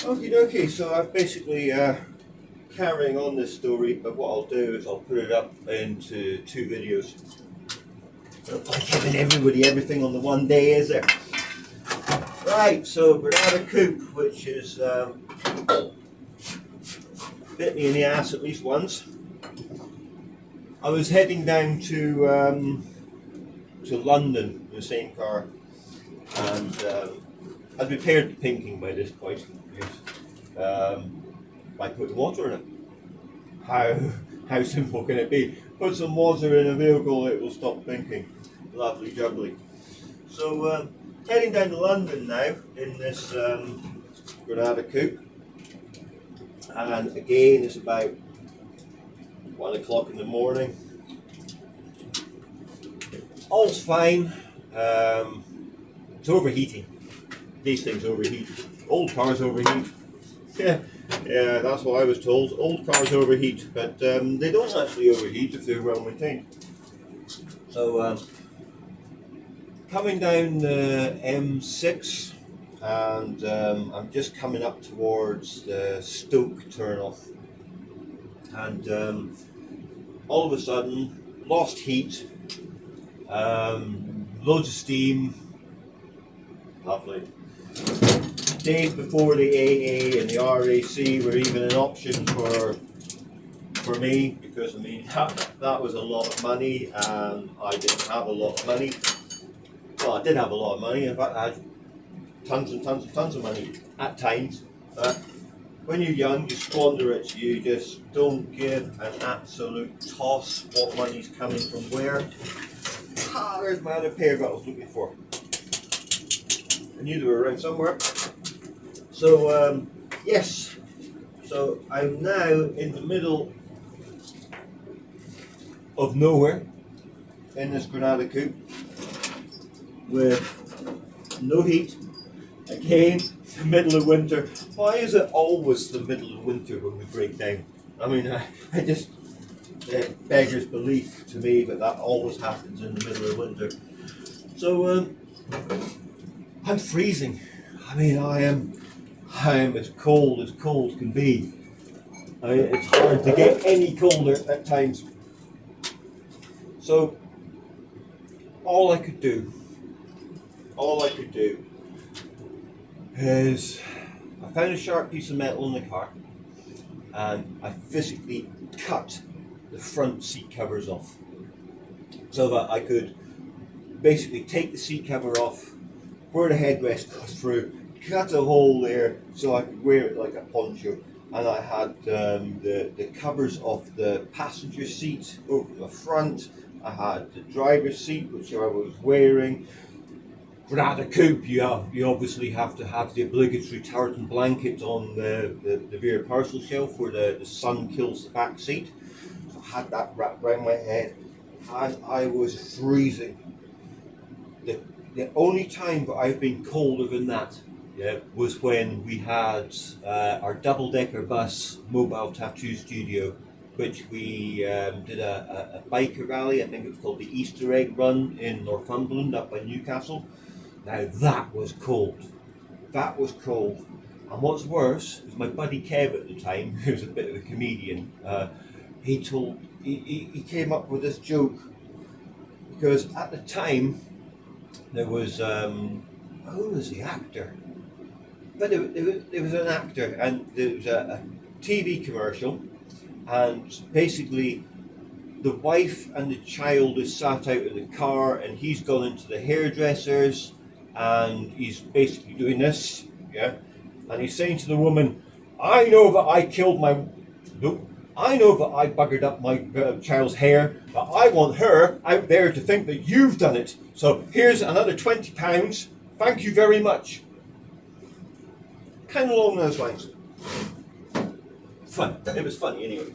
Okie dokie, so I've basically carrying on this story, but what I'll do is I'll put it up into 2 videos. Not like giving everybody everything on the one day, is there? Right, so Granada Coupe, which is bit me in the ass at least once. I was heading down to London in the same car, and I'd repaired the pinking by this point. By putting water in it. How simple can it be? Put some water in a vehicle, it will stop pinking. Lovely jubbly. So heading down to London now in this Granada Coupe, and again it's about 1 o'clock in the morning. All's fine. It's overheating. These things overheat. Old cars overheat. Yeah, that's what I was told. Old cars overheat, but they don't actually overheat if they're well maintained. So coming down the M6, and I'm just coming up towards the Stoke turnoff, and all of a sudden, lost heat, loads of steam. Lovely. Days before the AA and the RAC were even an option for me, because I mean that was a lot of money, and I didn't have a lot of money. Well, I did have a lot of money. In fact, I had tons and tons and tons of money at times. But when you're young, you squander it. You just don't give an absolute toss what money's coming from where. There's my other pair that I was looking for. I knew they were around somewhere. So yes, so I'm now in the middle of nowhere in this Granada Coupe with no heat. Again, the middle of winter. Why is it always the middle of winter when we break down? I mean, I just beggars belief to me, but that always happens in the middle of winter. So I'm freezing. I mean, I am as cold can be. I mean, it's hard to get any colder at times. So all I could do is I found a sharp piece of metal in the car, and I physically cut the front seat covers off so that I could basically take the seat cover off where the headrest goes through, cut a hole there so I could wear it like a poncho, and I had the covers off the passenger seat over the front. I had the driver's seat, which I was wearing. Granada Coupe, you obviously have to have the obligatory tartan blanket on the rear parcel shelf where the sun kills the back seat. So I had that wrapped around my head, and I was freezing. The only time that I've been colder than that, was when we had our double-decker bus mobile tattoo studio, which we did a biker rally. I think it was called the Easter Egg Run in Northumberland up by Newcastle. Now that was cold. And what's worse is my buddy Kev at the time, who was a bit of a comedian. He came up with this joke, because at the time there was who was the actor? But there was an actor, and there was a TV commercial, and basically the wife and the child is sat out in the car, and he's gone into the hairdressers, and he's basically doing this, and he's saying to the woman, I know that I buggered up my child's hair, but I want her out there to think that you've done it. So here's another £20. Thank you very much. Kind of along those lines. Fun. It was funny anyway.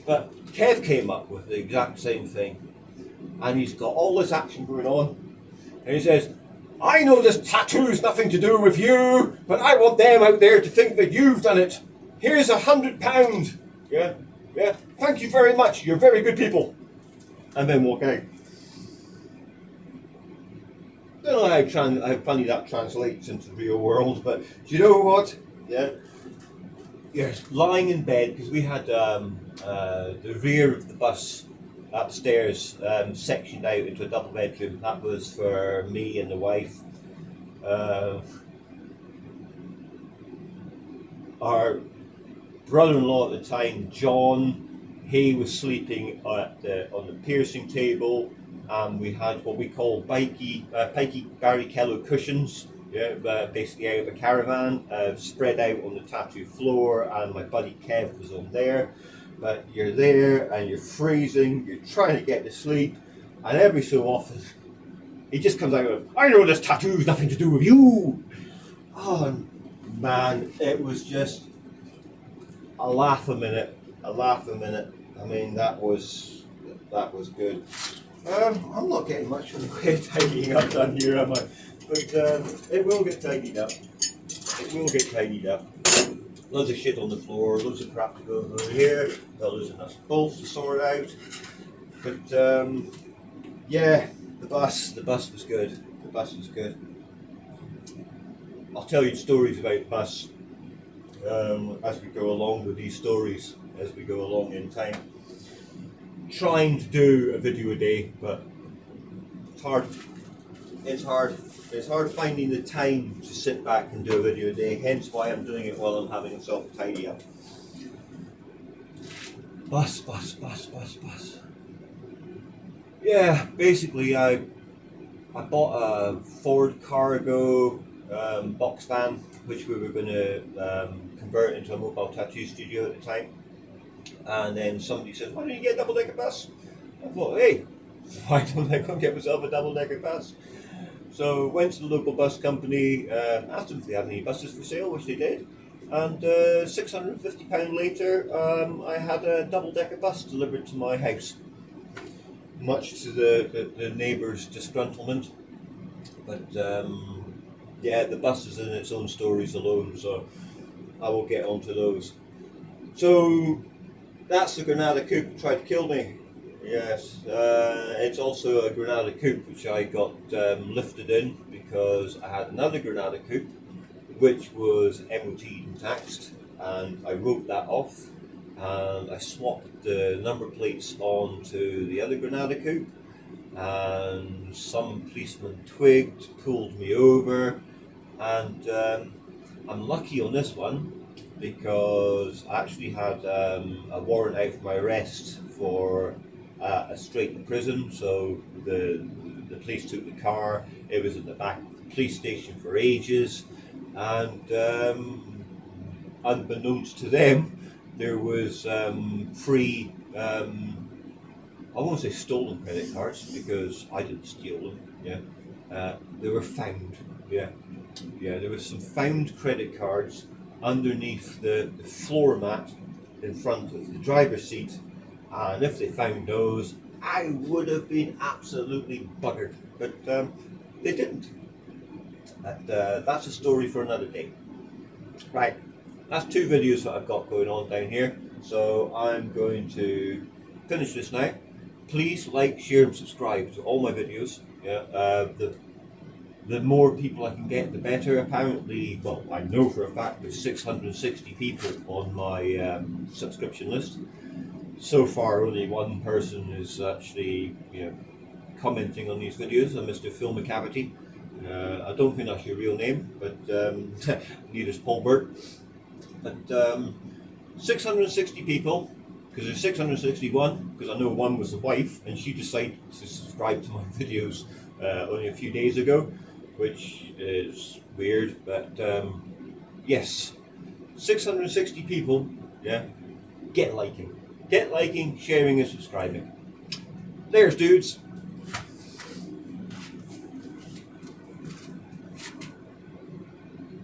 But Kev came up with the exact same thing. And he's got all this action going on. And he says, I know this tattoo's nothing to do with you, but I want them out there to think that you've done it. Here's £100. Yeah. Thank you very much. You're very good people. And then walk out. I don't know how funny that translates into the real world, but do you know what? Yeah, you're lying in bed because we had the rear of the bus upstairs sectioned out into a double bedroom. That was for me and the wife. Uh, our brother-in-law at the time, John, he was sleeping on the piercing table, and we had what we call pikey Barrichello cushions, yeah, basically out of a caravan, spread out on the tattoo floor, and my buddy Kev was on there. But you're there and you're freezing, you're trying to get to sleep, and every so often he just comes out with, "I know this tattoo's nothing to do with you." Oh man, it was just a laugh a minute. I mean, that was good. I'm not getting much in the way of tidying up down here, am I? But it will get tidied up. It will get tidied up. Loads of shit on the floor, loads of crap to go over here, loads of nuts and bolts to sort out. But yeah, the bus was good. The bus was good. I'll tell you stories about the bus as we go along with these stories, as we go along in time. Trying to do a video a day, but it's hard. It's hard. It's hard finding the time to sit back and do a video a day, hence why I'm doing it while I'm having myself tidy up. Bus. Yeah, basically I bought a Ford Cargo box van, which we were going to convert into a mobile tattoo studio at the time. And then somebody said, "Why don't you get a double-decker bus?" I thought, hey, why don't I go and get myself a double-decker bus? So went to the local bus company, asked them if they had any buses for sale, which they did. And £650 later, I had a double-decker bus delivered to my house, much to the neighbours' disgruntlement. But yeah, the bus is in its own stories alone, so I will get onto those. So that's the Granada coupe that tried to kill me. Yes, it's also a Granada coupe which I got lifted in because I had another Granada coupe which was MOT'd and taxed, and I wrote that off and I swapped the number plates onto the other Granada coupe, and some policeman twigged, pulled me over, and I'm lucky on this one because I actually had a warrant out for my arrest for a straight to prison. So the police took the car. It was at the back of the police station for ages, and unbeknownst to them, there was free. I won't say stolen credit cards because I didn't steal them. Yeah, they were found. Yeah, there was some found credit cards underneath the floor mat in front of the driver's seat, and if they found those, I would have been absolutely buggered. But they didn't. That's a story for another day. Right, that's 2 videos that I've got going on down here. So I'm going to finish this now. Please like, share, and subscribe to all my videos. Yeah, the more people I can get, the better. Apparently, well, I know for a fact there's 660 people on my subscription list. So far, only one person is actually, commenting on these videos, and Mr. Phil McCavity. I don't think that's your real name, but neither is Paul Burt. But 660 people, because there's 661, because I know one was the wife, and she decided to subscribe to my videos only a few days ago, which is weird, but yes, 660 people, yeah, get liking, sharing, and subscribing. There's dudes.